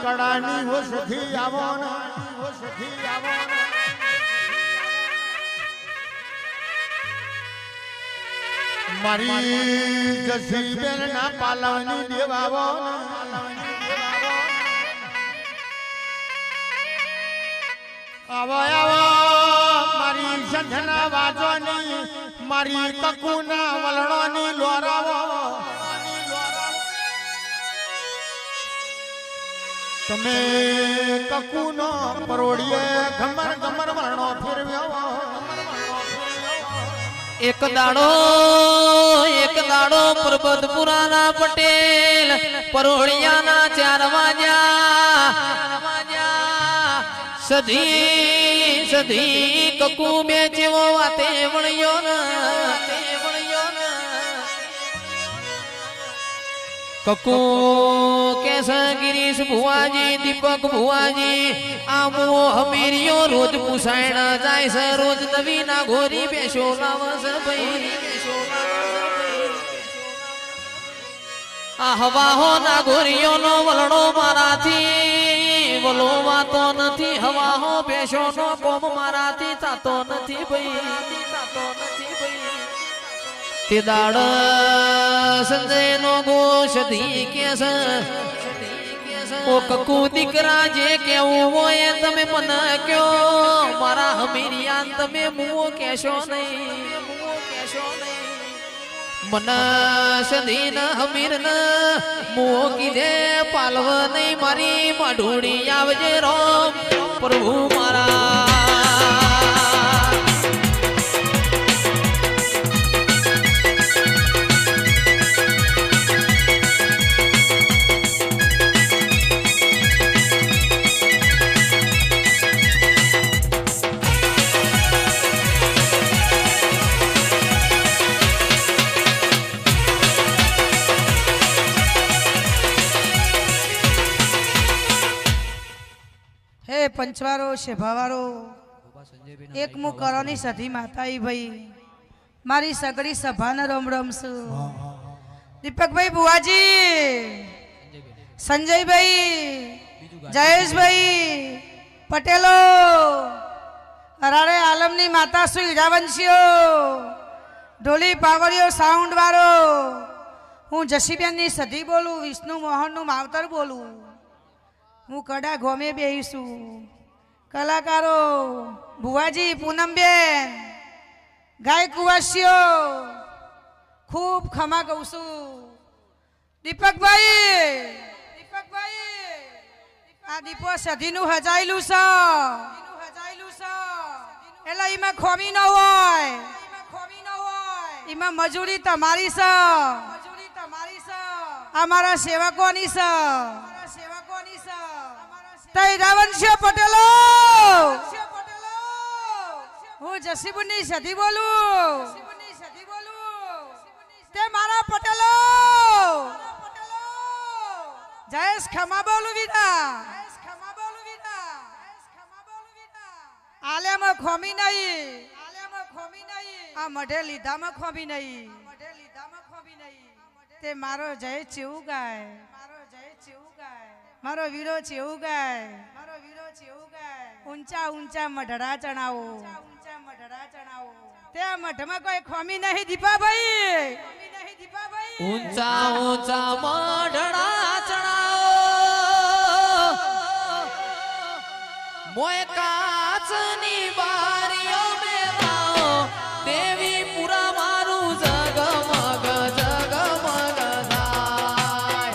કડાની હોશથી આવો ને હોશથી આવો ને મારી જસી બેન ના પાલવની દેવાવો આવો આવો મારી સંધના વાજોની મારી કકુના વલણોની લોરાવો તમે કકુનો પરોડીએ ગમર ગમર વલણો ફેરવ્યો એક દાડો પરબતપુરાના પટેલ પરોળિયાના 4 વાગ્યા સધી કકુ બે જેવો વાતે વણ્યો ને કકુ કેસ ગિરીશ ભુવાજી દીપક ભુવાજી આમો હમીરિયો રોજ પુસાયણ જાય છે રોજ નવી ના ઘોરી બેસો લાવસ ભાઈ આ હવાહો ના ઘોરીઓ નો વલણો મારાથી વલો વાતો નથી હવાહો બેસો નો કોમ મારાથી તાતો નથી ભાઈ તે દાડ સંજય નો ગોષધી કેસ ઓ કકુ દીકરા જે કેવું હોય તમે મને કયો મારા હમીરિયાન તમે મુઓ કેશો નહીં મને સધી ન હમીર ન મુઓ કીધે પાલવ નહીં મારી મઢુડી આવજે રોમ પ્રભુ મારા पंचवारो शेभावारो एक मु करोनी सधी माताई भाई मारी सगड़ी सभा न रोम रोम सु दीपक भाई बुआजी संजय भाई जयेश भाई पटेलो अरारे आलमनी माता सु हीरावंशीओ ढोली पावड़ियो साउंड वारो हूँ जशीबेन नी सधी बोलू विष्णु मोहन नु मावतर बोलू हूँ कड़ा गोमे बेसू कलाकारो बुआजी पूनमबेन गायक कुवासियो खूब खमा गौसू दीपक भाई आ दीपो सधीनु हजायलू छ एला इमा खोमी न होय इमा मजूरी तमारी छ अमारा सेवकोनी छ हीरावंशी पटेलो हूँ जसीबुनी सधी बोलू ते मारा पटेलो जयेश खमा बोलू विदा आले में खोमी नहीं आ मढे लीधा में खोमी नहीं ते मारो जय चेऊ गाय मारो वीरो चेऊ गाय ऊंचा ऊंचा मढड़ा चढ़ाओ ते मठ में कोई खोमी नहीं दीपा भाई ऊंचा ऊंचा मढड़ा चढ़ाओ मोए काचनी बारियों में लाओ देवी पूरा मारू जगमग जगमग थाय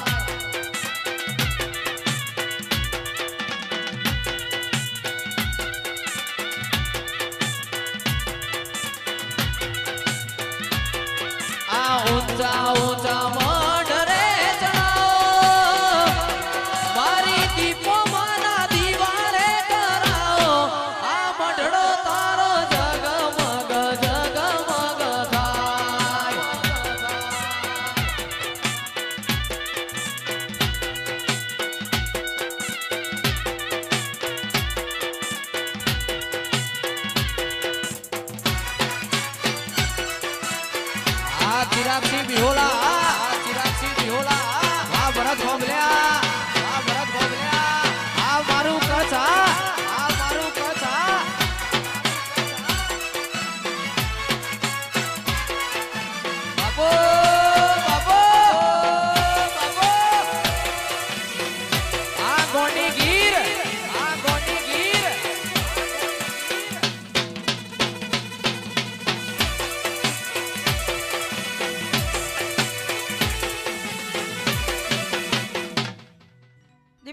ऊंचा ऊंचा मढ रे चढ़ाओ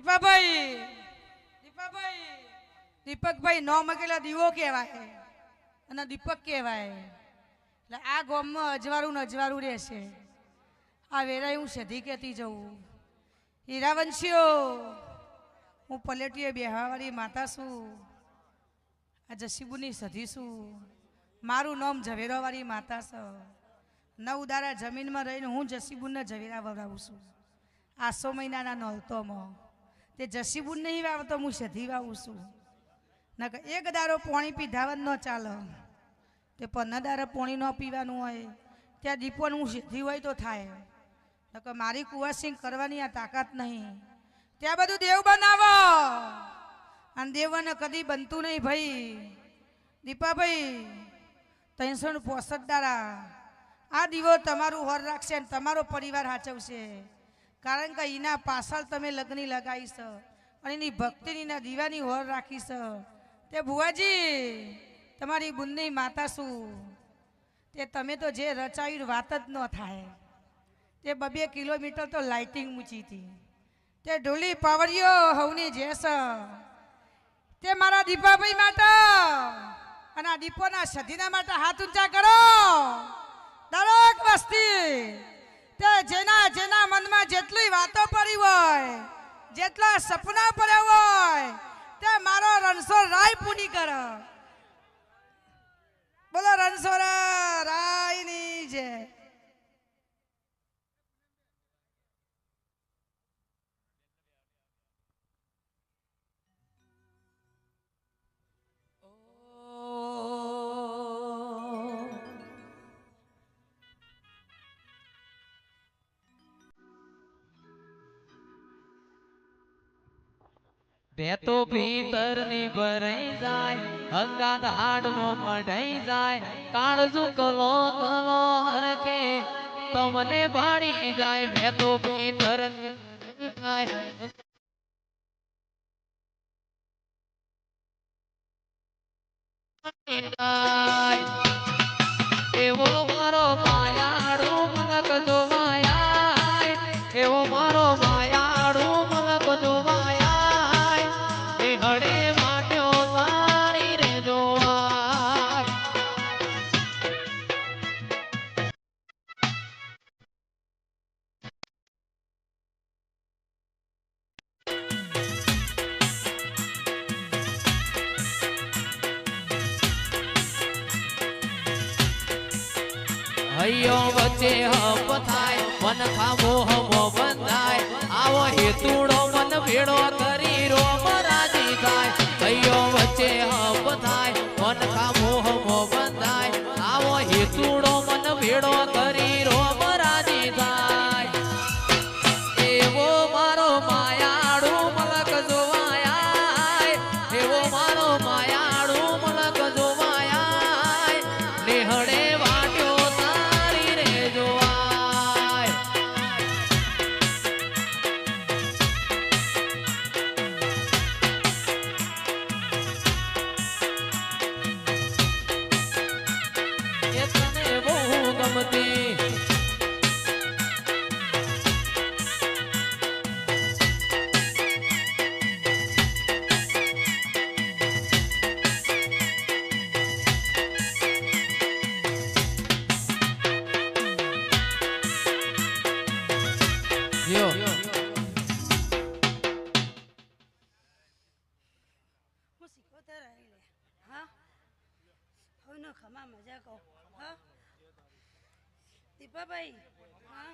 દીપાભાઈ દીપકભાઈ નો મકેલા દીવો કહેવાય અને દીપક કહેવાય. એટલે આ ગામમાં અજવાળું ને અજવાળું રહેશે. આ વેરાય હું સધી કહેતી જઉં. હીરાવંશીઓ, હું પલેટીએ બેહાવાળી માતા છું. આ જસીબુની સધી છું. મારું નામ ઝવેરાવાળી માતા છે. 9 દાડા જમીનમાં રહીને હું જસીબુને ઝવેરા વવડાવું છું. 800 મહિનાના નોલતોમાં તે જસીબુન નહીં વાવતો, હું સધી વાવું છું. નકર એક દારો પાણી પીધાવન ન ચાલે. તે 15 દાડા પાણી ન પીવાનું હોય ત્યાં દીપોનું હું સીધી હોય તો થાય. નકર મારી કુવાસિંગ કરવાની આ તાકાત નહીં. ત્યાં બધું દેવ બનાવો અને દેવને કદી બનતું નહીં ભાઈ. દીપાભાઈ 365 દાડા આ દીવો તમારું હોર રાખશે અને તમારો પરિવાર સાચવશે. કારણ કે એના પાછળ તમે લગ્ન લગાવીશ અને એની ભક્તિની ના દીવાની હોર રાખીશ. તે ભુવાજી તમારી બુનની માતા શું તે તમે તો જે રચાયું વાત જ ન થાય. તે 2 કિલોમીટર તો લાઇટિંગ મૂકી હતી. તે ઢોલી પાવડીઓ હવની જેસ તે મારા દીપાભાઈ માટે અને આ દીપોના સધીના માટે હાથ ઊંચા કરો. દરેક વસ્તી તે જેના મનમાં જેટલી વાતો પડી હોય, જેટલા સપના પડ્યા હોય, તે મારો રણછોડ રાય પૂરી કર. બોલો રણછોડ રાયની જય. ભેતો ભીતર ની ભરાઈ જાય, હંગાત હાડમાં મઢાઈ જાય, કાળજુ કલો કલો હરકે તમને ભાડી જાય. ભેતો ભીતર ની જાય એવો મારો માયાડો મલક જોવાય, એવો મારો માયાડો મલક જોવાય. હડે માટ્યો વારી રે જોવાય. હૈયો વચ્ચે હપ થાય, મન ખામો હમો બંધાય. આવો હેતુડો મન ભેડો કરી રોમ રાજી થાય. હૈયો વચ્ચે હપ થાય, મન ખામો હમો બંધાય. આવો હેતુડો મન ભેડો કરી રોમ રાજી થાય. એવો મારો માયાડો મલક જોવાય, એવો મારો માયાડો મલક જોવાય. નેહડે વાટ્યો તારી રે જોવાય. એ તને બહુ ગમતી યો હું શીખોતર આવી લે. હા હવે નો ખમા મજા કહો. હા દીપાભાઈ, હા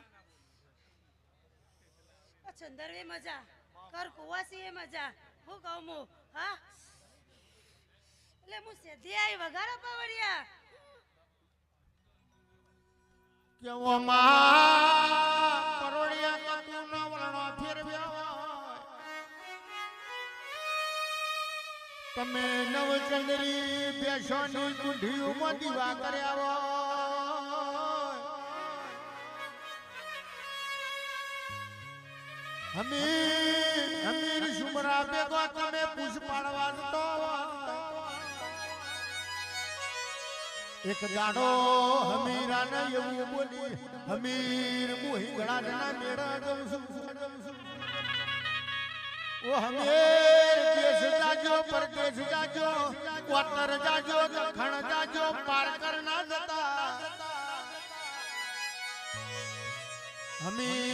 ચંદરવે મજા કર કુવાસી એ મજા. હું કહું હું હા એટલે હું સેધી આવી વઘારા પાવડિયા. કેવો માં પરોડિયા કપૂનો વલણો ફેરવ્યો હોય. તમે નવચંદ્રી બેસોની કુંઢીઓમાં દીવા કર્યા હોય. હમીર સુમરા ભેગો તમે પૂછ પાડવા જતો. એક દાડો હમીરા ને એવું બોલી, હમીર મોહી ઘણા જણા મેળા જઉં છું. ઓ હમીર દેશ જાજો પરદેશ જાજો કોતર જાજો દખણ જાજો પારકર ના જતા હમીર